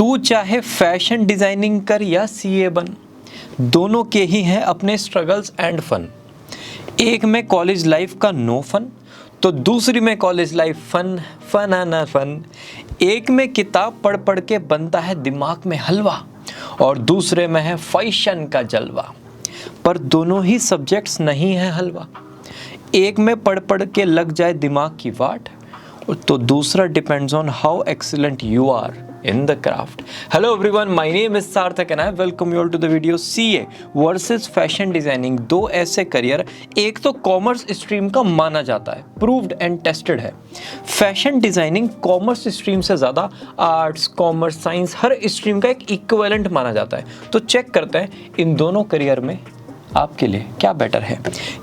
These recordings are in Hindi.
तू चाहे फैशन डिजाइनिंग कर या सीए बन, दोनों के ही हैं अपने स्ट्रगल्स एंड फन। एक में कॉलेज लाइफ का नो फन, तो दूसरी में कॉलेज लाइफ फन फन आना फन। एक में किताब पढ़ पढ़ के बनता है दिमाग में हलवा, और दूसरे में है फैशन का जलवा। पर दोनों ही सब्जेक्ट्स नहीं है हलवा। एक में पढ़ पढ़ के लग जाए दिमाग की वाट, तो दूसरा depends on how excellent you are in the craft. Hello everyone, my name is Sarthak and I welcome you all to the video CA versus Fashion Designing। दो ऐसे करियर, एक तो कॉमर्स स्ट्रीम का माना जाता है, प्रूव्ड एंड टेस्टेड है। फैशन डिजाइनिंग कॉमर्स स्ट्रीम से ज़्यादा आर्ट्स, कॉमर्स, साइंस हर स्ट्रीम का एक इक्विवेलेंट माना जाता है। तो चेक करते हैं इन दोनों करियर में आपके लिए क्या बेटर है।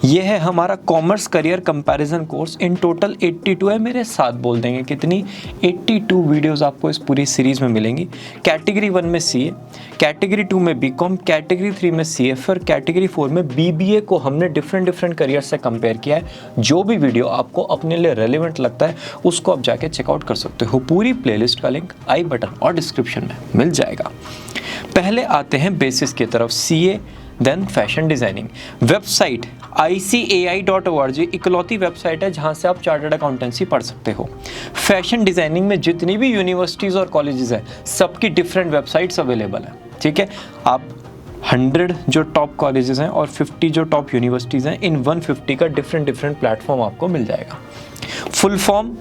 यह है हमारा commerce career comparison course. In total 82 है, मेरे साथ बोल देंगे कितनी, 82 वीडियोस आपको इस पूरी सीरीज में मिलेंगी। कैटेगरी 1 में सीए, कैटेगरी 2 में बीकॉम, कैटेगरी 3 में सीएफए, कैटेगरी 4 में बीबीए को हमने डिफरेंट करियर से कंपेयर किया है। जो भी वीडियो आपको अपने लिए रेलिवेंट लगता है उसको आप जाके चेकआउट कर सकते हो। पूरी प्लेलिस्ट का लिंक आई बटन और डिस्क्रिप्शन में मिल जाएगा। पहले आते हैं बेसिस की तरफ, CA then fashion designing. Website ICAI.org इकलौती वेबसाइट है जहां से आप चार्टर्ड अकाउंटेंसी पढ़ सकते हो। फैशन डिजाइनिंग में जितनी भी यूनिवर्सिटीज़ और कॉलेजेस हैं सबकी डिफरेंट वेबसाइट्स अवेलेबल हैं, ठीक है। आप 100 जो टॉप कॉलेजेस हैं और 50 जो टॉप यूनिवर्सिटीज़ हैं, इन 150 का डिफरेंट प्लेटफॉर्म आपको मिल जाएगा। फुल फॉर्म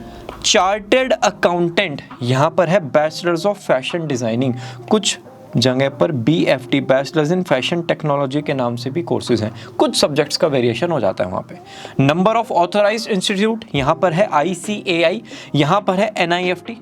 चार्टर्ड अकाउंटेंट, यहाँ पर है बैचलर्स ऑफ फैशन डिजाइनिंग। कुछ जगह पर BFT bachelors in fashion technology के नाम से भी कोर्सेज हैं। कुछ सब्जेक्ट्स का वेरिएशन हो जाता है वहाँ पे। नंबर ऑफ ऑथराइज्ड इंस्टीट्यूट, यहाँ पर है ICAI, यहाँ पर है NIFT,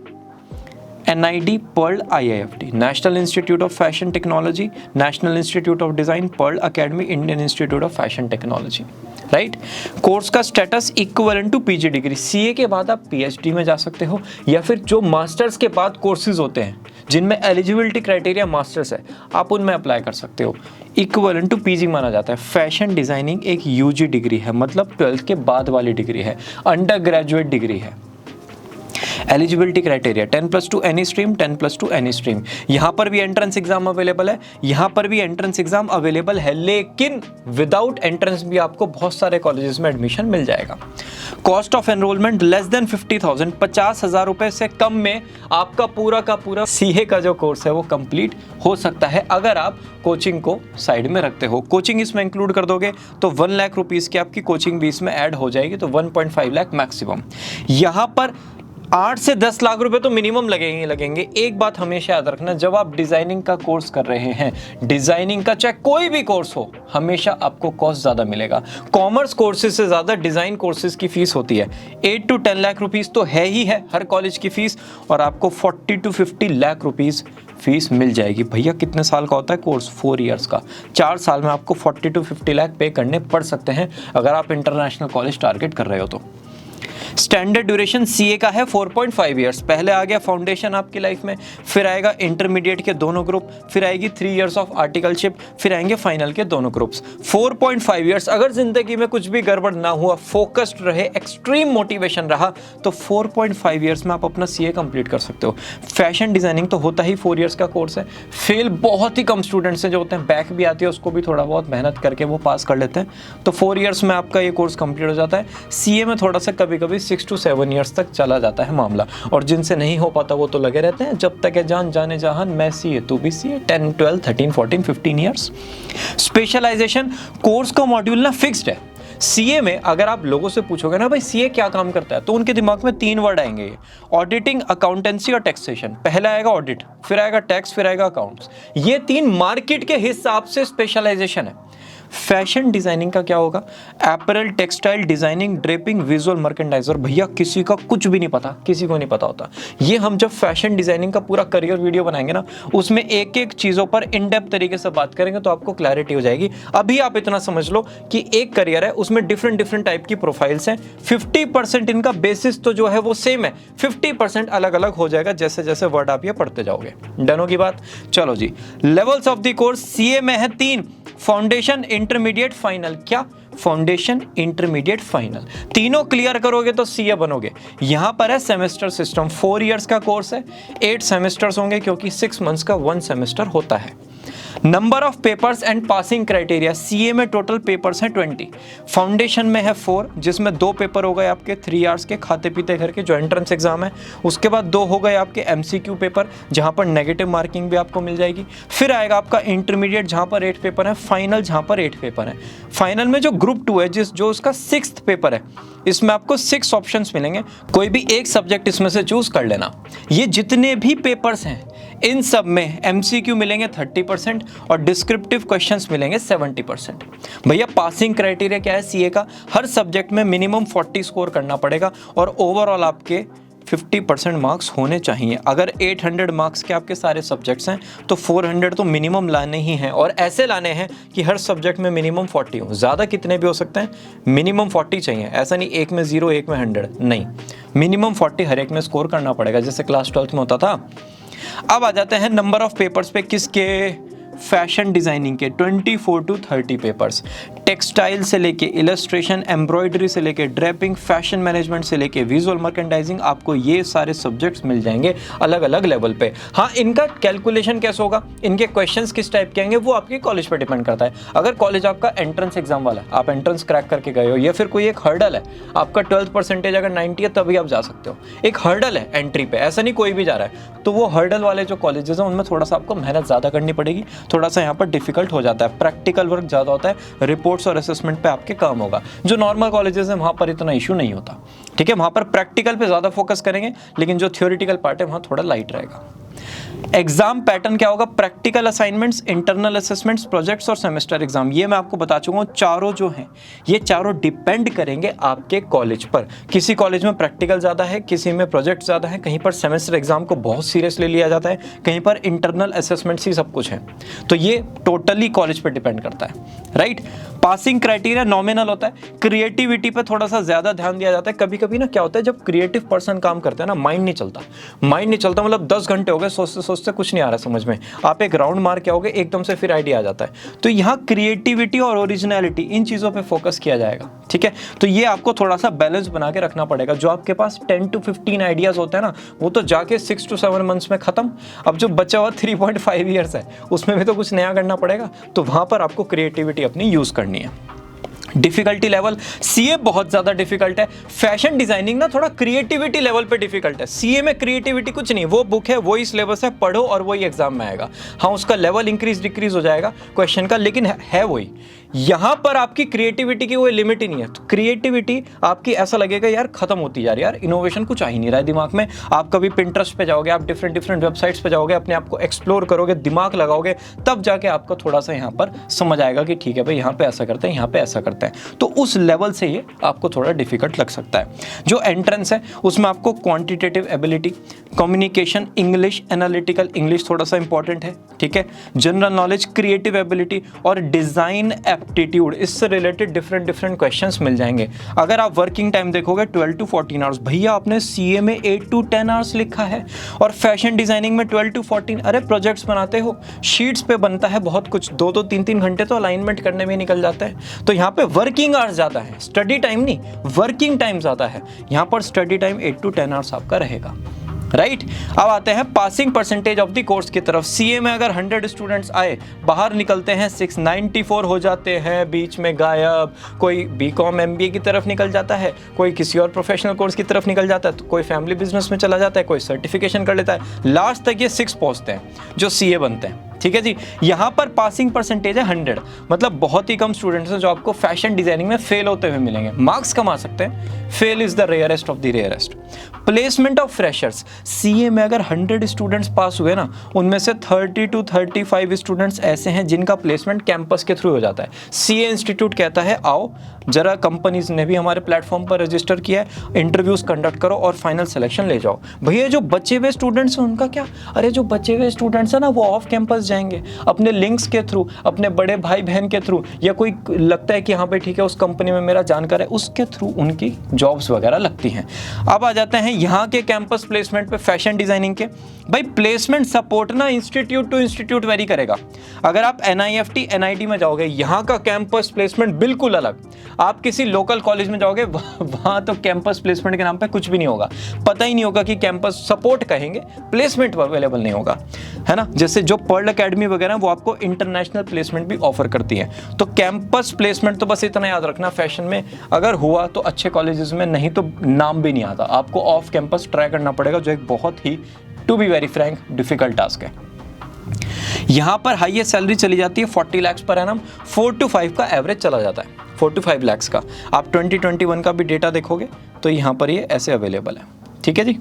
NID, Pearl, IIFT, National Institute of Fashion Technology, National Institute of Design, Pearl Academy, Indian Institute of Fashion Technology, right. Course का status equivalent to PG degree. CA के बाद आप PhD में जा सकते हो, या फिर जो मास्टर्स के बाद कोर्सेज होते हैं जिनमें एलिजिबिलिटी क्राइटेरिया मास्टर्स है, आप उनमें अप्लाई कर सकते हो। इक्विवेलेंट टू PG माना जाता है। फैशन डिज़ाइनिंग एक UG डिग्री है, मतलब 12th के बाद वाली डिग्री है, अंडर ग्रेजुएट डिग्री है। Eligibility criteria 10+2 any stream, 10+2 any stream. यहाँ पर भी एंट्रेंस एग्जाम अवेलेबल है, यहाँ पर भी एंट्रेंस एग्जाम अवेलेबल है, लेकिन विदाउट एंट्रेंस भी आपको बहुत सारे कॉलेजेस में एडमिशन मिल जाएगा। Cost of enrolment less than 50,000, 50,000 रुपए से कम में आपका पूरा का पूरा CA का जो कोर्स है वो कंप्लीट हो सकता है, अगर आप कोचिंग को साइड में रखते हो। कोचिंग इसमें इंक्लूड कर दोगे तो 1 लाख रुपीज़ की आपकी कोचिंग भी इसमें ऐड हो जाएगी, तो 1.5 लाख मैक्सिमम। यहाँ पर 8 से 10 लाख रुपए तो मिनिमम लगेंगे। एक बात हमेशा याद रखना, जब आप डिजाइनिंग का कोर्स कर रहे हैं, डिजाइनिंग का चाहे कोई भी कोर्स हो, हमेशा आपको कॉस्ट ज्यादा मिलेगा। कॉमर्स कोर्सेज से ज्यादा डिजाइन कोर्सेज की फीस होती है। 8 to 10 लाख रुपीस तो है ही है हर कॉलेज की फीस, और आपको 40 to 50 लाख रुपीस फीस मिल जाएगी। भैया कितने साल का होता है कोर्स? 4 इयर्स का। 4 साल में आपको 40 to 50 लाख पे करने पड़ सकते हैं अगर आप इंटरनेशनल कॉलेज टारगेट कर रहे हो तो। स्टैंडर्ड ड्यूरेशन CA का है 4.5 इयर्स। पहले आ गया फाउंडेशन आपकी लाइफ में, फिर आएगा इंटरमीडिएट के दोनों ग्रुप, फिर आएगी 3 इयर्स ऑफ आर्टिकलशिप, फिर आएंगे फाइनल के दोनों ग्रुप्स। 4.5 इयर्स। अगर जिंदगी में कुछ भी गड़बड़ ना हुआ, फोकस्ड रहे, एक्सट्रीम मोटिवेशन रहा, तो 4.5 इयर्स में आप अपना CA कंप्लीट कर सकते हो। फैशन डिजाइनिंग तो होता ही 4 इयर्स का कोर्स है। फेल बहुत ही कम स्टूडेंट्स हैं जो होते हैं, बैक भी आती है, उसको भी थोड़ा बहुत मेहनत करके वो पास कर लेते हैं। तो 4 इयर्स में आपका ये कोर्स कंप्लीट हो जाता है। CA में थोड़ा सा कभी कभी 6 to 7 इयर्स तक चला जाता है मामला, और जिनसे नहीं हो पाता वो तो लगे रहते हैं जब तक है जान जाने जहान, मैं CA तू भी CA, 10, 12, 13, 14, 15 इयर्स। स्पेशलाइजेशन, कोर्स का मॉड्यूल ना फिक्स्ड है। CA में अगर आप लोगों से पूछोगे ना भाई CA क्या काम करता है, तो उनके दिमाग में 3 वर्ड आएंगे, ऑडिटिंग, अकाउंटेंसी और टैक्सेशन। पहला आएगा ऑडिट, फिर आएगा टैक्स, फिर आएगा अकाउंट्स। ये 3 मार्केट के हिसाब से स्पेशलाइजेशन है। फैशन डिजाइनिंग का क्या होगा? Apparel, textile, designing, draping, visual मर्केंडाइजर। भैया किसी का कुछ भी नहीं पता, किसी को नहीं पता होता। ये हम जब फैशन डिजाइनिंग का पूरा करियर वीडियो बनाएंगे ना, उसमें एक एक चीजों पर इन डेप्थ तरीके से बात करेंगे तो आपको क्लैरिटी हो जाएगी। अभी आप इतना समझ लो कि एक करियर है, उसमें डिफरेंट टाइप की प्रोफाइल्स हैं। 50% इनका बेसिस तो जो है वो सेम है, 50% अलग अलग हो जाएगा जैसे जैसे वर्ड आप ये पढ़ते जाओगे। डन की बात? चलो जी। Levels of the course CA में है 3, फाउंडेशन, इंटरमीडिएट, फाइनल। क्या फाउंडेशन, इंटरमीडिएट, फाइनल। तीनों क्लियर करोगे तो सीए बनोगे। यहां पर है सेमेस्टर सिस्टम, 4 इयर्स का कोर्स है, 8 सेमेस्टर्स होंगे क्योंकि 6 मंथ्स का 1 सेमेस्टर होता है। Number of papers and passing criteria, CA में टोटल पेपर्स हैं 20, फाउंडेशन में है 4 जिसमें 2 पेपर हो गए आपके 3 इयर्स के खाते पीते घर के जो एंट्रेंस एग्जाम है, उसके बाद 2 हो गए आपके एमसीक्यू पेपर जहां पर नेगेटिव मार्किंग भी आपको मिल जाएगी। फिर आएगा आपका इंटरमीडिएट जहां पर 8 पेपर है, फाइनल जहां पर 8 पेपर है। फाइनल में जो ग्रुप 2 है जो उसका 6th पेपर है, इसमें आपको 6 ऑप्शंस मिलेंगे, कोई भी एक सब्जेक्ट इसमें से चूज कर लेना। ये जितने भी पेपर्स हैं इन सब में एमसीक्यू मिलेंगे 30% और डिस्क्रिप्टिव क्वेश्चंस मिलेंगे 70%। भैया पासिंग क्राइटेरिया क्या है सीए का? हर सब्जेक्ट में मिनिमम 40 स्कोर करना पड़ेगा और ओवरऑल आपके 50% मार्क्स होने चाहिए। अगर 800 मार्क्स के आपके सारे सब्जेक्ट्स हैं तो 400 तो मिनिमम लाने ही हैं, और ऐसे लाने हैं कि हर सब्जेक्ट में मिनिमम 40 हो। ज़्यादा कितने भी हो सकते हैं, मिनिमम 40 चाहिए। ऐसा नहीं एक में 0 एक में 100, नहीं, मिनिमम 40 हर एक में स्कोर करना पड़ेगा, जैसे क्लास 12th में होता था। अब आ जाते हैं नंबर ऑफ पेपर्स पे। किसके? फैशन डिज़ाइनिंग के 24 to 30 पेपर्स, टेक्सटाइल से लेके इलस्ट्रेशन, एम्ब्रॉयडरी से लेके ड्रेपिंग, फैशन मैनेजमेंट से लेके विजुअल मर्केंडाइजिंग, आपको ये सारे सब्जेक्ट्स मिल जाएंगे अलग अलग लेवल पे। हाँ, इनका कैलकुलेशन कैसे होगा, इनके क्वेश्चंस किस टाइप के आएंगे, वो आपके कॉलेज पे डिपेंड करता है। अगर कॉलेज आपका एंट्रेंस एग्जाम वाला है, आप एंट्रेंस क्रैक करके गए हो, या फिर कोई एक हर्डल है, आपका 12th परसेंटेज अगर 90 है तभी आप जा सकते हो। एक हर्डल है एंट्री पे, ऐसा नहीं कोई भी जा रहा है, तो वो हर्डल वाले जो कॉलेजेस हैं उनमें थोड़ा सा आपको मेहनत ज़्यादा करनी पड़ेगी, थोड़ा सा यहाँ पर डिफिकल्ट हो जाता है, प्रैक्टिकल वर्क ज़्यादा होता है, रिपोर्ट्स और असेसमेंट पे आपके काम होगा। जो नॉर्मल कॉलेजेस हैं वहाँ पर इतना इशू नहीं होता, ठीक है, वहाँ पर प्रैक्टिकल पे ज़्यादा फोकस करेंगे, लेकिन जो थ्योरेटिकल पार्ट है वहाँ थोड़ा लाइट रहेगा। एग्जाम पैटर्न क्या होगा? Practical assignments, internal assessments, projects और सेमेस्टर एग्जाम। ये मैं आपको बता चुका हूँ। चारों जो हैं ये चारों डिपेंड करेंगे आपके कॉलेज पर। किसी कॉलेज में प्रैक्टिकल ज़्यादा है, किसी में प्रोजेक्ट ज़्यादा है, कहीं पर सेमेस्टर एग्जाम को बहुत सीरियसली लिया जाता है, कहीं पर इंटरनल असेसमेंट्स ही सब कुछ है। तो ये टोटली कॉलेज पर डिपेंड करता है, राइट। पासिंग क्राइटेरिया नॉमिनल होता है, क्रिएटिविटी पर थोड़ा सा ज़्यादा ध्यान दिया जाता है। कभी कभी ना क्या होता है, जब क्रिएटिव पर्सन काम करते हैं ना, माइंड नहीं चलता, मतलब 10 घंटे हो गए सोचते सोचते कुछ नहीं आ रहा समझ में, आप एक राउंड मार के आओगे एकदम से फिर आइडिया आ जाता है। तो यहाँ क्रिएटिविटी और ओरिजिनलिटी इन चीज़ों पे फोकस किया जाएगा, ठीक है। तो ये आपको थोड़ा सा बैलेंस बना के रखना पड़ेगा। जो आपके पास 10 to 15 आइडियाज़ होते हैं ना, वो तो जाके 6 to 7 मंथ्स में खत्म। अब जो बचा हुआ 3.5 ईयर्स है उसमें भी तो कुछ नया करना पड़ेगा, तो वहाँ पर आपको क्रिएटिविटी अपनी यूज़ करनी है। डिफिकल्टी लेवल, सीए बहुत ज़्यादा डिफिकल्ट है, फैशन डिजाइनिंग ना थोड़ा क्रिएटिविटी लेवल पे डिफिकल्ट है। सीए में क्रिएटिविटी कुछ नहीं, वो बुक है, वही सिलेबस है, पढ़ो और वही एग्जाम में आएगा। हाँ, उसका लेवल इंक्रीज डिक्रीज हो जाएगा क्वेश्चन का, लेकिन है वही। यहाँ पर आपकी क्रिएटिविटी की कोई लिमिट ही नहीं है। तो क्रिएटिविटी आपकी ऐसा लगेगा यार खत्म होती जा रही है, यार इनोवेशन कुछ आ ही नहीं रहा है दिमाग में। आप कभी पिंटरेस्ट पे जाओगे, आप डिफरेंट वेबसाइट्स पे जाओगे, अपने आप को एक्सप्लोर करोगे, दिमाग लगाओगे, तब जाके आपको थोड़ा सा यहाँ पर समझ आएगा कि ठीक है भाई, यहाँ पे ऐसा करते हैं, यहाँ पे ऐसा करते हैं। तो उस लेवल से ये आपको थोड़ा डिफिकल्ट लग सकता है। जो एंट्रेंस है उसमें आपको quantitative ability, communication, English, analytical English थोड़ा सा इंपॉर्टेंट है, ठीक है, जनरल नॉलेज, क्रिएटिव एबिलिटी और डिजाइन एप्टीट्यूड, इससे रिलेटेड डिफरेंट क्वेश्चंस मिल जाएंगे। अगर आप वर्किंग टाइम देखोगे 12 to 14 आवर्स, भैया आपने सीए में 8 to 10 आवर्स लिखा है और फैशन डिजाइनिंग में 12 to 14। अरे प्रोजेक्ट्स बनाते हो, शीट्स पे बनता है बहुत कुछ, 2 to 3 घंटे तो अलाइनमेंट करने में निकल जाता है। तो यहाँ पे वर्किंग आवर्स ज़्यादा है, स्टडी टाइम नहीं, वर्किंग टाइम ज़्यादा है। यहाँ पर स्टडी टाइम 8 to 10 आवर्स आपका रहेगा, राइट। अब आते हैं passing percentage of the course की तरफ। सीए में अगर 100 स्टूडेंट्स आए, बाहर निकलते हैं 694 हो जाते हैं, बीच में गायब। कोई बीकॉम एमबीए की तरफ निकल जाता है, कोई किसी और प्रोफेशनल कोर्स की तरफ निकल जाता है, तो कोई फैमिली बिजनेस में चला जाता है, कोई सर्टिफिकेशन कर लेता है। लास्ट तक ये 6 पहुंचते हैं जो सीए बनते हैं, ठीक है जी। यहाँ पर पासिंग परसेंटेज है 100, मतलब बहुत ही कम स्टूडेंट्स हैं जो आपको फैशन डिजाइनिंग में फेल होते हुए मिलेंगे। मार्क्स कम आ सकते हैं, fail is the rarest of the rarest. Placement of freshers, CA में अगर 100 स्टूडेंट्स पास हुए ना, उनमें से 30 to 35 स्टूडेंट्स ऐसे हैं जिनका प्लेसमेंट कैंपस के थ्रू हो जाता है। सीए इंस्टीट्यूट कहता है आओ जरा, कंपनीज ने भी हमारे प्लेटफॉर्म पर रजिस्टर किया है, इंटरव्यूज कंडक्ट करो और फाइनल सिलेक्शन ले जाओ। भैया जो बचे हुए स्टूडेंट्स हैं उनका क्या? अरे जो बचे हुए स्टूडेंट्स हैं ना, वो ऑफ कैंपस जाएंगे अपने लिंक्स के थ्रू, अपने बड़े भाई बहन के थ्रू, या कोई लगता है कि हाँ भाई ठीक है उस कंपनी में मेरा जानकार है, उसके थ्रू उनकी जॉब्स वगैरह लगती हैं। अब आ जाते हैं यहाँ के कैंपस प्लेसमेंट पे फैशन डिजाइनिंग के। भाई प्लेसमेंट सपोर्ट ना इंस्टीट्यूट टू इंस्टीट्यूट वेरी करेगा। अगर आप NIFT NIT में जाओगे, यहाँ का कैंपस प्लेसमेंट बिल्कुल अलग। आप किसी लोकल कॉलेज में जाओगे, वहाँ तो कैंपस प्लेसमेंट के नाम पे कुछ भी नहीं होगा, पता ही नहीं होगा कि कैंपस सपोर्ट कहेंगे, प्लेसमेंट अवेलेबल नहीं होगा, है ना। जैसे जो पर्ल एकेडमी वगैरह वो आपको इंटरनेशनल प्लेसमेंट भी ऑफर करती है। तो कैंपस प्लेसमेंट तो बस इतना याद रखना, फैशन में अगर हुआ तो अच्छे कॉलेजेस में, नहीं तो नाम भी नहीं आता, आपको ऑफ कैंपस ट्राई करना पड़ेगा, जो एक बहुत ही to be very frank difficult task है। यहां पर हाईएस्ट सैलरी चली जाती है 40 लाख पर एनम, 4 to 5 का एवरेज चला जाता है, 4 to 5 लाख का। आप 2021 का भी डेटा देखोगे तो यहां पर ये ऐसे अवेलेबल है, ठीक है जी।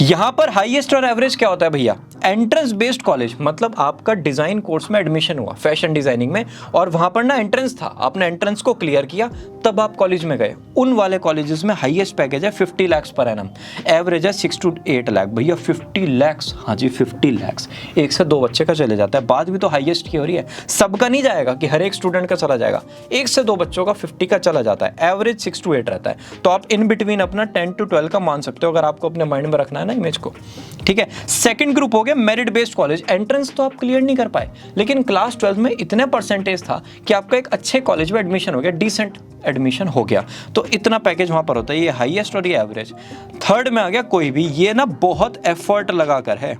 यहां पर हाईएस्ट और एवरेज क्या होता है भैया, एंट्रेंस बेस्ड कॉलेज, मतलब आपका डिजाइन कोर्स में एडमिशन हुआ फैशन डिजाइनिंग में, और वहां पर ना एंट्रेंस था, आपने एंट्रेंस को क्लियर किया तब आप कॉलेज में गए, उन वाले कॉलेजेस में हाईएस्ट पैकेज है 50 लाख पर एनम, एवरेज है 6 to 8 लाख। भैया 50 लाख, हाँ जी 50 लाख, 1 से 2 बच्चे का चले जाता है। बात भी तो हाईएस्ट की हो रही है, सबका नहीं जाएगा कि हर एक स्टूडेंट का चला जाएगा, 1 से 2 बच्चों का 50 का चला जाता है, एवरेज 6 to 8 रहता है। तो आप इन बिटवीन अपना 10 to 12 का मान सकते हो, अगर आपको अपने माइंड में रखना है ना इमेज को, ठीक है। सेकंड ग्रुप हो गया मेरिट बेस्ड कॉलेज, एंट्रेंस तो आप क्लियर नहीं कर पाए, लेकिन क्लास 12 में इतने परसेंटेज था कि आपका एक अच्छे कॉलेज में एडमिशन हो गया, डिसेंट एडमिशन हो गया, तो इतना पैकेज वहां पर होता है, ये हाईएस्ट और ये एवरेज। थर्ड में आ गया कोई भी, ये ना बहुत एफर्ट लगाकर है,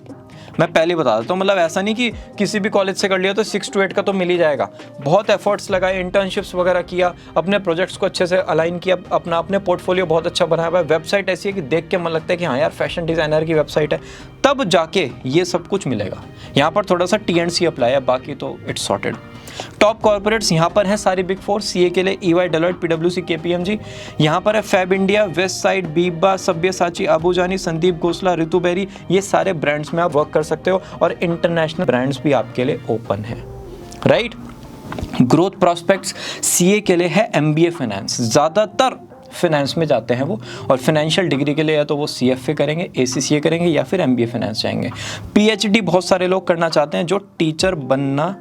मैं पहले बता देता हूँ, मतलब ऐसा नहीं कि किसी भी कॉलेज से कर लिया तो 6 to 8 का तो मिल ही जाएगा। बहुत एफर्ट्स लगाए, इंटर्नशिप्स वगैरह किया, अपने प्रोजेक्ट्स को अच्छे से अलाइन किया, अपने पोर्टफोलियो बहुत अच्छा बनाया हुआ है, वेबसाइट ऐसी है कि देख के मन लगता है कि हाँ यार फैशन डिजाइनर की वेबसाइट है, तब जाके ये सब कुछ मिलेगा। यहाँ पर थोड़ा सा TNC अप्लाई है, बाकी तो इट्स सॉर्टेड। टॉप कॉर्पोरेट्स यहाँ पर हैं सारी बिग 4, CA के लिए EY, डेलॉयट, PwC, KPMG। यहाँ पर है fab India, west side, Biba, Sabyasachi, अबूजानी, Sandeep घोसला, ऋतु बेरी, ये सारे ब्रांड्स में आप वर्क कर सकते हो, और इंटरनेशनल ब्रांड्स भी आपके लिए ओपन है, राइट। ग्रोथ प्रोस्पेक्ट्स CA के लिए है MBA फाइनेंस, ज़्यादातर फाइनेंस में जाते हैं वो, और फाइनेंशियल डिग्री के लिए या तो वो CFA करेंगे, ACCA करेंगे, या फिर MBA फाइनेंस जाएंगे। PhD बहुत सारे लोग करना चाहते हैं जो टीचर बनना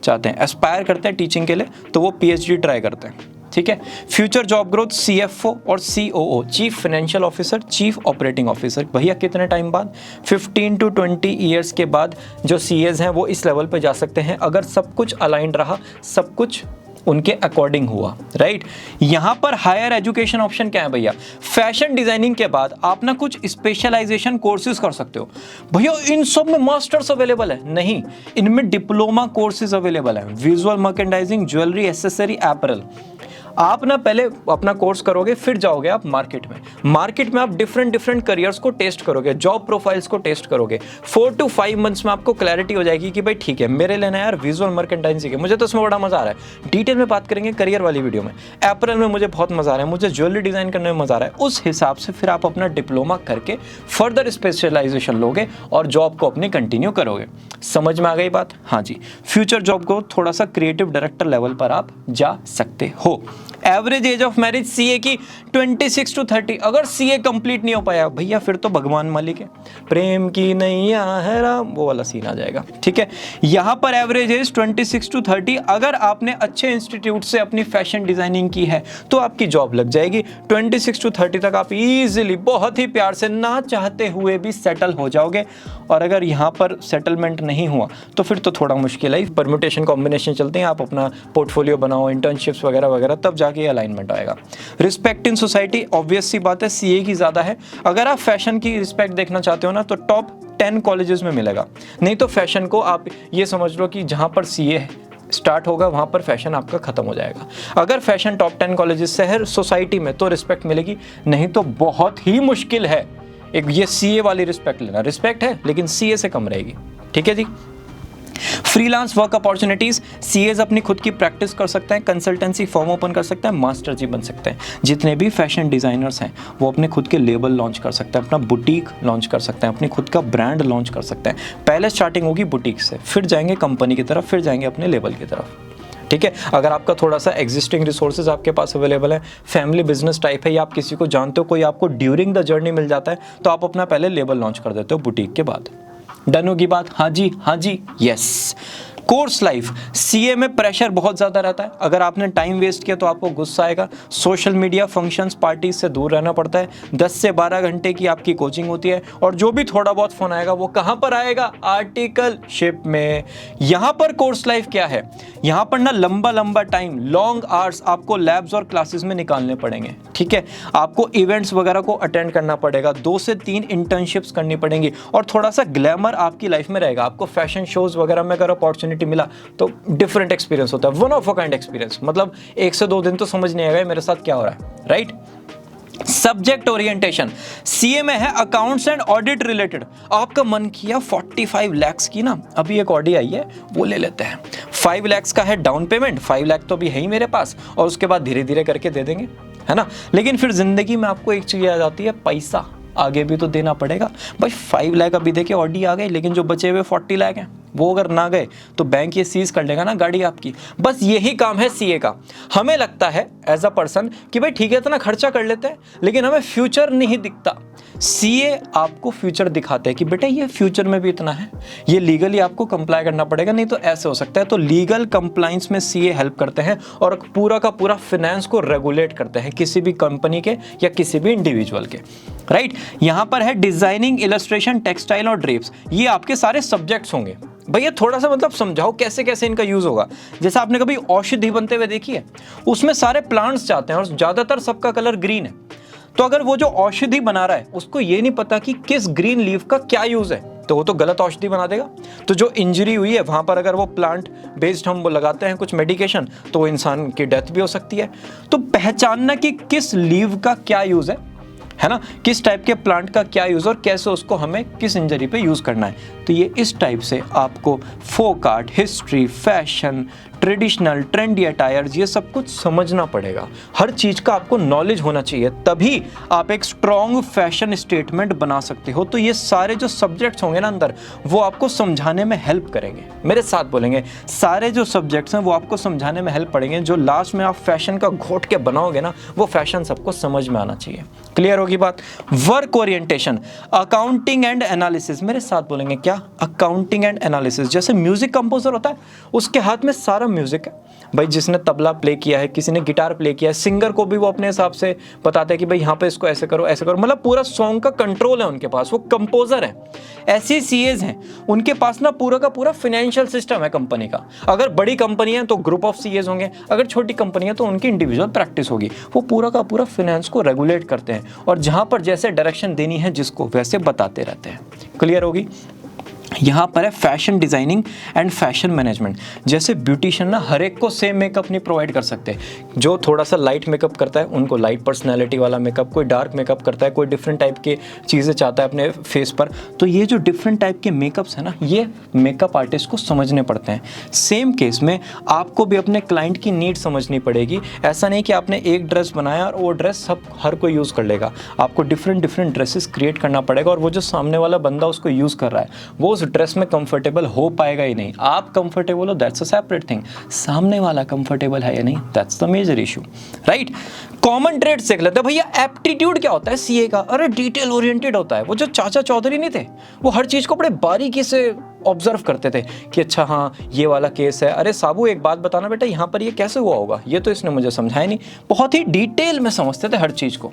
चाहते हैं, एस्पायर करते हैं टीचिंग के लिए, तो वो PhD ट्राई करते हैं, ठीक है। फ्यूचर जॉब ग्रोथ CFO और COO, chief financial officer, chief operating officer. भैया कितने टाइम बाद, 15 to 20 ईयर्स के बाद जो CAs हैं वो इस लेवल पे जा सकते हैं, अगर सब कुछ अलाइंड रहा, सब कुछ उनके अकॉर्डिंग हुआ, राइट। यहां पर हायर एजुकेशन ऑप्शन क्या है भैया, फैशन डिजाइनिंग के बाद आप ना कुछ स्पेशलाइजेशन कोर्सेज कर सकते हो। भैया इन सब में मास्टर्स अवेलेबल है नहीं, इनमें डिप्लोमा कोर्सेज अवेलेबल है, visual merchandising, jewellery, accessory, apparel. आप ना पहले अपना कोर्स करोगे, फिर जाओगे आप मार्केट में आप डिफरेंट करियर्स को टेस्ट करोगे, जॉब प्रोफाइल्स को टेस्ट करोगे। 4 to 5 मंथ्स में आपको क्लैरिटी हो जाएगी कि भाई ठीक है मेरे लेना है यार विजुअल मर्केंडाइजिंग, मुझे तो इसमें बड़ा मजा आ रहा है, डिटेल में बात करेंगे करियर वाली वीडियो में। एपरल में मुझे बहुत मजा आ रहा है, मुझे ज्वेलरी डिजाइन करने में मजा आ रहा है, उस हिसाब से फिर आप अपना डिप्लोमा करके फर्दर स्पेशलाइजेशन लोगे और जॉब को अपनी कंटिन्यू करोगे। समझ में आ गई बात, हाँ जी। फ्यूचर जॉब को थोड़ा सा क्रिएटिव डायरेक्टर लेवल पर आप जा सकते हो। Average age of marriage CA की 26 to 30, अगर CA कंप्लीट नहीं हो पाया भैया फिर तो भगवान मालिक है, प्रेम की नैया है राम, वो वाला सीन आ जाएगा, ठीक है। यहां पर एवरेज एज 26 to 30, अगर आपने अच्छे इंस्टीट्यूट से अपनी फैशन डिजाइनिंग की है तो आपकी जॉब लग जाएगी। 26 to 30 तक आप इजीली बहुत ही प्यार से ना चाहते हुए भी सेटल हो जाओगे, और अगर यहाँ पर सेटलमेंट नहीं हुआ तो फिर तो थोड़ा मुश्किल है, परम्यूटेशन कॉम्बिनेशन चलते हैं, आप अपना पोर्टफोलियो बनाओ, इंटर्नशिप्स वगैरह वगैरह, तब जाके अलाइनमेंट आएगा। रिस्पेक्ट इन सोसाइटी ऑब्वियस सी बात है CA की ज़्यादा है। अगर आप फैशन की रिस्पेक्ट देखना चाहते हो ना तो टॉप 10 कॉलेजेस में मिलेगा, नहीं तो फैशन को आप ये समझ लो कि जहाँ पर CA स्टार्ट होगा वहाँ पर फैशन आपका खत्म हो जाएगा। अगर फैशन टॉप 10 कॉलेजेस से है सोसाइटी में तो रिस्पेक्ट मिलेगी, नहीं तो बहुत ही मुश्किल है एक ये CA वाली रिस्पेक्ट लेना। रिस्पेक्ट है लेकिन CA से कम रहेगी, ठीक है जी। फ्रीलांस वर्क अपॉर्चुनिटीज, CAs अपनी खुद की प्रैक्टिस कर सकते हैं, कंसल्टेंसी फॉर्म ओपन कर सकते हैं, मास्टर जी बन सकते हैं। जितने भी फैशन डिजाइनर्स हैं वो अपने खुद के लेबल लॉन्च कर सकते हैं, अपना बुटीक लॉन्च कर सकते हैं, अपनी खुद का ब्रांड लॉन्च कर सकते हैं। पहले स्टार्टिंग होगी बुटीक से, फिर जाएंगे कंपनी की तरफ, फिर जाएंगे अपने लेबल की तरफ, ठीक है। अगर आपका थोड़ा सा एग्जिस्टिंग रिसोर्सेज आपके पास अवेलेबल है, फैमिली बिजनेस टाइप है, या आप किसी को जानते हो, कोई आपको ड्यूरिंग द जर्नी मिल जाता है, तो आप अपना पहले लेबल लॉन्च कर देते हो बुटीक के बाद, डन होगी बात? हाँ जी, हाँ जी, यस। कोर्स लाइफ, सीए में प्रेशर बहुत ज़्यादा रहता है। अगर आपने टाइम वेस्ट किया तो आपको गुस्सा आएगा। सोशल मीडिया, फंक्शंस, पार्टीज से दूर रहना पड़ता है। 10 से 12 घंटे की आपकी कोचिंग होती है, और जो भी थोड़ा बहुत फोन आएगा वो कहाँ पर आएगा? आर्टिकल शिप में। यहाँ पर कोर्स लाइफ क्या है, यहाँ पर ना लंबा लंबा टाइम, लॉन्ग आवर्स आपको लैब्स और क्लासेस में निकालने पड़ेंगे, ठीक है। आपको इवेंट्स वगैरह को अटेंड करना पड़ेगा, 2 से 3 इंटर्नशिप्स करनी पड़ेंगी, और थोड़ा सा ग्लैमर आपकी लाइफ में रहेगा। आपको फैशन शोज वगैरह में अगर अपॉर्चुनिटी मिला तो डिफरेंट एक्सपीरियंस होता है, one of a kind experience. मतलब 1 से 2 दिन तो समझ नहीं आएगा मेरे साथ क्या हो रहा है, राइट। सब्जेक्ट ओरिएंटेशन, सीए में है अकाउंट्स एंड ऑडिट रिलेटेड। आपका मन किया 45 लाख की ना, अभी एक ऑडी आई है वो ले लेते हैं। 5 लाख का है डाउन पेमेंट, 5 लाख तो अभी है ही मेरे पास, और उसके बाद धीरे धीरे करके दे देंगे, है ना। लेकिन फिर जिंदगी में आपको एक चीज याद आती है, पैसा आगे भी तो देना पड़ेगा भाई। 5 लाख अभी देखे ऑडी आ गई, लेकिन जो बचे हुए 40 लाख हैं वो अगर ना गए तो बैंक ये सीज कर लेगा ना गाड़ी आपकी। बस यही काम है सीए का। हमें लगता है एज अ पर्सन कि भाई ठीक है इतना खर्चा कर लेते हैं, लेकिन हमें फ्यूचर नहीं दिखता। सीए आपको फ्यूचर दिखाते हैं कि बेटा ये फ्यूचर में भी इतना है, ये लीगली आपको कंप्लाई करना पड़ेगा, नहीं तो ऐसे हो सकता है। तो लीगल कंप्लाइंस में सीए हेल्प करते हैं, और पूरा का पूरा फाइनेंस को रेगुलेट करते हैं किसी भी कंपनी के या किसी भी इंडिविजुअल के, राइट। यहां पर है डिजाइनिंग, इलस्ट्रेशन, टेक्सटाइल और ड्रेप्स। ये आपके सारे सब्जेक्ट्स होंगे। भैया थोड़ा सा मतलब समझाओ कैसे कैसे इनका यूज होगा। जैसे आपने कभी औषधि बनते हुए देखी है, उसमें सारे प्लांट्स जाते हैं और ज्यादातर सबका कलर ग्रीन है। तो अगर वो जो औषधि बना रहा है उसको ये नहीं पता कि किस ग्रीन लीफ का क्या यूज है, तो वो तो गलत औषधि बना देगा। तो जो इंजरी हुई है वहां पर अगर वो प्लांट बेस्ड हम वो लगाते हैं कुछ मेडिकेशन, तो वो इंसान की डेथ भी हो सकती है। तो पहचानना कि किस लीव का क्या यूज है ना, किस टाइप के प्लांट का क्या यूज और कैसे उसको हमें किस इंजरी पे यूज करना है। तो ये इस टाइप से आपको folk art, history, fashion, traditional, trendy attires, ये सब कुछ समझना पड़ेगा। हर चीज का आपको नॉलेज होना चाहिए, तभी आप एक स्ट्रॉन्ग फैशन स्टेटमेंट बना सकते हो। तो ये सारे जो सब्जेक्ट्स होंगे ना अंदर, वो आपको समझाने में हेल्प करेंगे। मेरे साथ बोलेंगे, सारे जो सब्जेक्ट्स हैं वो आपको समझाने में हेल्प पड़ेंगे। जो लास्ट में आप फैशन का घोट के बनाओगे ना, वो फैशन सबको समझ में आना चाहिए। क्लियर होगी बात। Work orientation, accounting and analysis. मेरे साथ बोलेंगे क्या? Accounting and analysis. जैसे म्यूजिक कंपोजर होता है, उसके हाथ में सारा म्यूजिक है भाई। जिसने तबला प्ले किया है, किसी ने गिटार प्ले किया है, सिंगर को भी वो अपने हिसाब से बताते हैं कि भाई यहाँ पे इसको ऐसे करो ऐसे करो। मतलब पूरा सॉन्ग का कंट्रोल है उनके पास, वो कंपोजर है। ऐसे सीएज हैं, उनके पास ना पूरा का पूरा फाइनेंशियल सिस्टम है कंपनी का। अगर बड़ी कंपनी है तो ग्रुप ऑफ सीएज होंगे, अगर छोटी कंपनी है तो उनकी इंडिविजुअल प्रैक्टिस होगी। वो पूरा का पूरा फाइनेंस को रेगुलेट करते हैं, और जहां पर जैसे डायरेक्शन देनी है जिसको, वैसे बताते रहते हैं। क्लियर होगी। यहाँ पर है fashion designing and fashion management. जैसे ब्यूटिशियन ना हर एक को सेम मेकअप नहीं प्रोवाइड कर सकते। जो थोड़ा सा लाइट मेकअप करता है उनको लाइट पर्सनैलिटी वाला मेकअप, कोई डार्क मेकअप करता है, कोई डिफरेंट टाइप के चीज़ें चाहता है अपने फेस पर। तो ये जो डिफरेंट टाइप के मेकअप्स है ना, ये मेकअप आर्टिस्ट को समझने पड़ते हैं। सेम केस में आपको भी अपने क्लाइंट की नीड समझनी पड़ेगी। ऐसा नहीं कि आपने एक ड्रेस बनाया और वो ड्रेस सब हर कोई यूज़ कर लेगा। आपको डिफरेंट डिफरेंट ड्रेसेस क्रिएट करना पड़ेगा, और वो जो सामने वाला बंदा उसको यूज़ कर रहा है वो ड्रेस में कंफर्टेबल हो पाएगा ही नहीं। आप कंफर्टेबल हो, दैट्स अ सेपरेट थिंग। सामने वाला कंफर्टेबल है या नहीं, that's the major issue, right. Common trades देख लेते हैं भैया। एप्टीट्यूड क्या होता है सीए का? अरे डिटेल ओरिएंटेड होता है। वो जो चाचा चौधरी नहीं थे, वो हर चीज को बड़े बारीकी से ऑब्जर्व करते थे कि अच्छा हाँ ये वाला केस है, अरे साबू एक बात बताना बेटा, यहाँ पर ये कैसे हुआ होगा, ये तो इसने मुझे समझाया नहीं। बहुत ही डिटेल में समझते थे हर चीज को।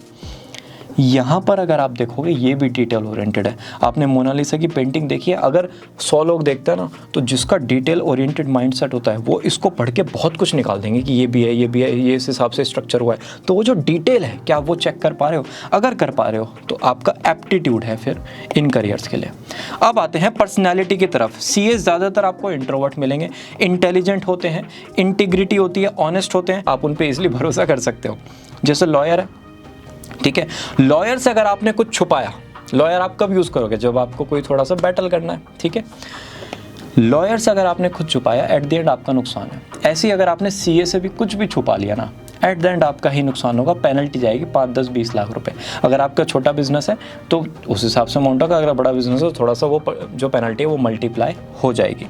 यहाँ पर अगर आप देखोगे ये भी डिटेल ओरिएंटेड है। आपने मोनालिसा की पेंटिंग देखी है, अगर 100 लोग देखते हैं ना, तो जिसका डिटेल ओरिएंटेड माइंडसेट होता है वो इसको पढ़ के बहुत कुछ निकाल देंगे कि ये भी है, ये भी है, ये इस हिसाब से स्ट्रक्चर हुआ है। तो वो जो डिटेल है, क्या वो चेक कर पा रहे हो? अगर कर पा रहे हो तो आपका एप्टीट्यूड है फिर इन करियर्स के लिए। अब आते हैं पर्सनैलिटी की तरफ। सीए ज़्यादातर आपको इंट्रोवर्ट मिलेंगे, इंटेलिजेंट होते हैं, इंटीग्रिटी होती है, ऑनेस्ट होते हैं, आप उन पर ईजिली भरोसा कर सकते हो। जैसे लॉयर है, ठीक है। लॉयर से अगर आपने कुछ छुपाया, लॉयर आप कब यूज करोगे? जब आपको कोई थोड़ा सा बैटल करना है, ठीक है। लॉयर से अगर आपने खुद छुपाया, एट द एंड आपका नुकसान है। ऐसे ही अगर आपने सीए से भी कुछ भी छुपा लिया ना, एट द एंड आपका ही नुकसान होगा, पेनल्टी जाएगी 5, 10, 20 लाख रुपए। अगर आपका छोटा बिजनेस है तो उस हिसाब से अमाउंट होगा, अगर बड़ा बिजनेस है तो थोड़ा सा वो जो पेनल्टी है वो मल्टीप्लाई हो जाएगी।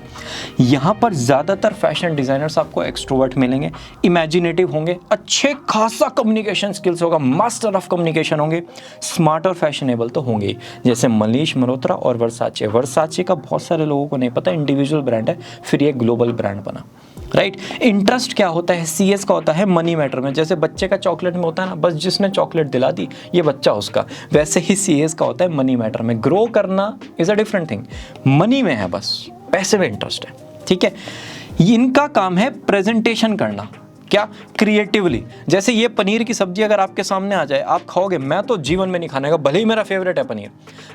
यहाँ पर ज़्यादातर फैशन डिज़ाइनर्स आपको एक्सट्रोवर्ट मिलेंगे, इमेजिनेटिव होंगे, अच्छे खासा कम्युनिकेशन स्किल्स होगा, मास्टर ऑफ कम्युनिकेशन होंगे, स्मार्ट और फैशनेबल तो होंगे, जैसे मनीष मल्होत्रा और वर्साचे। वर्साचे का बहुत सारे लोगों को नहीं पता, इंडिविजुअल ब्रांड है, फिर ये ग्लोबल ब्रांड बना, राइट। इंटरेस्ट क्या होता है, सीएस का होता है मनी मैटर में। जैसे बच्चे का चॉकलेट में होता है ना, बस जिसने चॉकलेट दिला दी ये बच्चा उसका, वैसे ही सीएस का होता है मनी मैटर में। ग्रो करना is a different thing, money में है, बस पैसे में इंटरेस्ट है, ठीक है। इनका काम है प्रेजेंटेशन करना, क्या, क्रिएटिवली। जैसे ये पनीर की सब्जी अगर आपके सामने आ जाए, आप खाओगे, मैं तो जीवन में नहीं खाने का, भले ही मेरा फेवरेट है पनीर,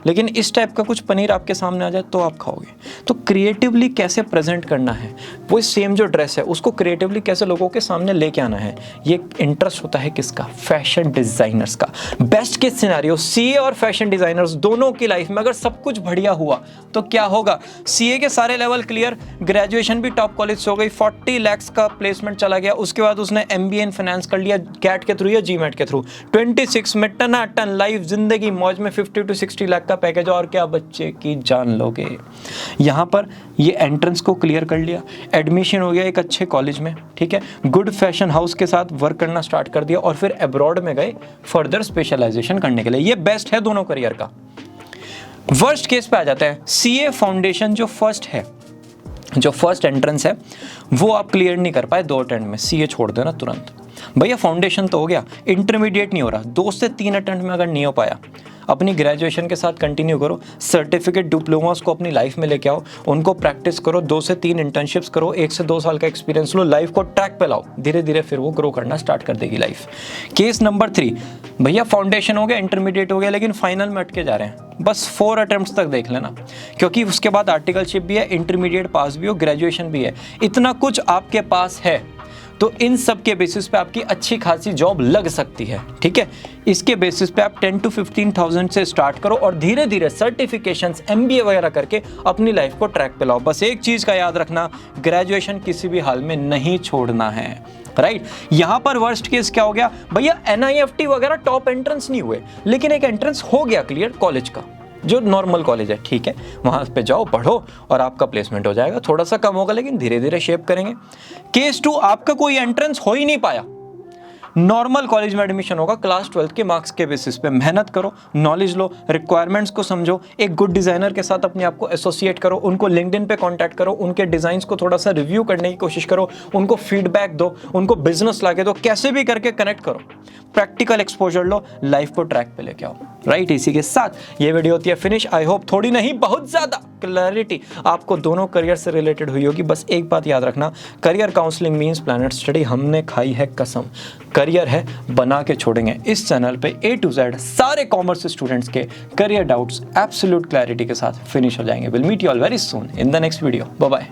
लेकिन इस टाइप का कुछ पनीर आपके सामने आ जाए तो आप खाओगे। तो क्रिएटिवली कैसे प्रेजेंट करना है, वो सेम जो ड्रेस है उसको क्रिएटिवली कैसे लोगों के सामने लेके आना है, ये इंटरेस्ट होता है किसका, फैशन डिजाइनर्स का। बेस्ट केस सिनेरियो, सीए और फैशन डिजाइनर्स दोनों की लाइफ में अगर सब कुछ बढ़िया हुआ तो क्या होगा, सीए के सारे लेवल क्लियर, ग्रेजुएशन भी टॉप कॉलेज से हो गई, 40 लाख का प्लेसमेंट चला गया, उसके बाद उसने एमबीए इन फाइनेंस कर लिया कैट के थ्रू या जीमेट के थ्रू, 26 में टनाटन लाइफ, जिंदगी मौज में, 50 to 60 लाख का पैकेज, और क्या बच्चे की जान लोगे। यहाँ पर ये एंट्रेंस को क्लियर कर लिया, एडमिशन हो गया एक अच्छे कॉलेज में, ठीक है, गुड फैशन हाउस के साथ वर्क करना स्टार्ट कर दिया, और फिर अब्रॉड में गए फर्दर स्पेशलाइजेशन करने के लिए। ये बेस्ट है दोनों करियर का। वर्स्ट केस पे आ जाता है, सीए फाउंडेशन जो फर्स्ट है, जो फर्स्ट एंट्रेंस है वो आप क्लियर नहीं कर पाए 2 अटेम्प्ट में, सीए छोड़ देना तुरंत। भैया फाउंडेशन तो हो गया, इंटरमीडिएट नहीं हो रहा, 2 से 3 अटेम्प्ट में अगर नहीं हो पाया, अपनी ग्रेजुएशन के साथ कंटिन्यू करो, सर्टिफिकेट डिप्लोमास को अपनी लाइफ में लेके आओ, उनको प्रैक्टिस करो, 2 से 3 इंटर्नशिप्स करो, 1 से 2 साल का एक्सपीरियंस लो, लाइफ को ट्रैक पे लाओ, धीरे धीरे फिर वो ग्रो करना स्टार्ट कर देगी लाइफ। केस नंबर 3, भैया फाउंडेशन हो गया, इंटरमीडिएट हो गया, लेकिन फाइनल में अटके जा रहे हैं, बस 4 अटेम्प्ट्स तक देख लेना, क्योंकि उसके बाद आर्टिकलशिप भी है, इंटरमीडिएट पास भी हो, ग्रेजुएशन भी है, इतना कुछ आपके पास है, तो इन सब के बेसिस पे आपकी अच्छी खासी जॉब लग सकती है, ठीक है। इसके बेसिस पे आप 10 to 15,000 से स्टार्ट करो और धीरे धीरे सर्टिफिकेशंस, एमबीए वगैरह करके अपनी लाइफ को ट्रैक पे लाओ। बस एक चीज का याद रखना, ग्रेजुएशन किसी भी हाल में नहीं छोड़ना है, राइट। यहां पर वर्स्ट केस क्या हो गया, भैया एनआईएफटी वगैरह टॉप एंट्रेंस नहीं हुए, लेकिन एक एंट्रेंस हो गया क्लियर कॉलेज का, जो नॉर्मल कॉलेज है, ठीक है, वहां पे जाओ, पढ़ो और आपका प्लेसमेंट हो जाएगा, थोड़ा सा कम होगा लेकिन धीरे धीरे शेप करेंगे। केस 2, आपका कोई एंट्रेंस हो ही नहीं पाया, नॉर्मल कॉलेज में एडमिशन होगा, क्लास 12 के मार्क्स के बेसिस पे मेहनत करो, नॉलेज लो, रिक्वायरमेंट्स को समझो, एक गुड डिजाइनर के साथ अपने आप को एसोसिएट करो, उनको लिंक्डइन पे कांटेक्ट करो, उनके डिजाइन्स को थोड़ा सा रिव्यू करने की कोशिश करो, उनको फीडबैक दो, उनको बिजनेस लाके दो, कैसे भी करके कनेक्ट करो, प्रैक्टिकल एक्सपोजर लो, लाइफ को ट्रैक पे लेके आओ, राइट। इसी के साथ ये वीडियो होती है फिनिश। आई होप थोड़ी नहीं बहुत ज्यादा क्लैरिटी आपको दोनों करियर से रिलेटेड हुई होगी। बस एक बात याद रखना, career counselling means planet study, हमने खाई है कसम, करियर है बना के छोड़ेंगे। इस चैनल पे A to Z सारे कॉमर्स स्टूडेंट्स के करियर डाउट्स एब्सोल्यूट क्लैरिटी के साथ फिनिश हो जाएंगे। Will meet you all very soon in the next video. Bye bye.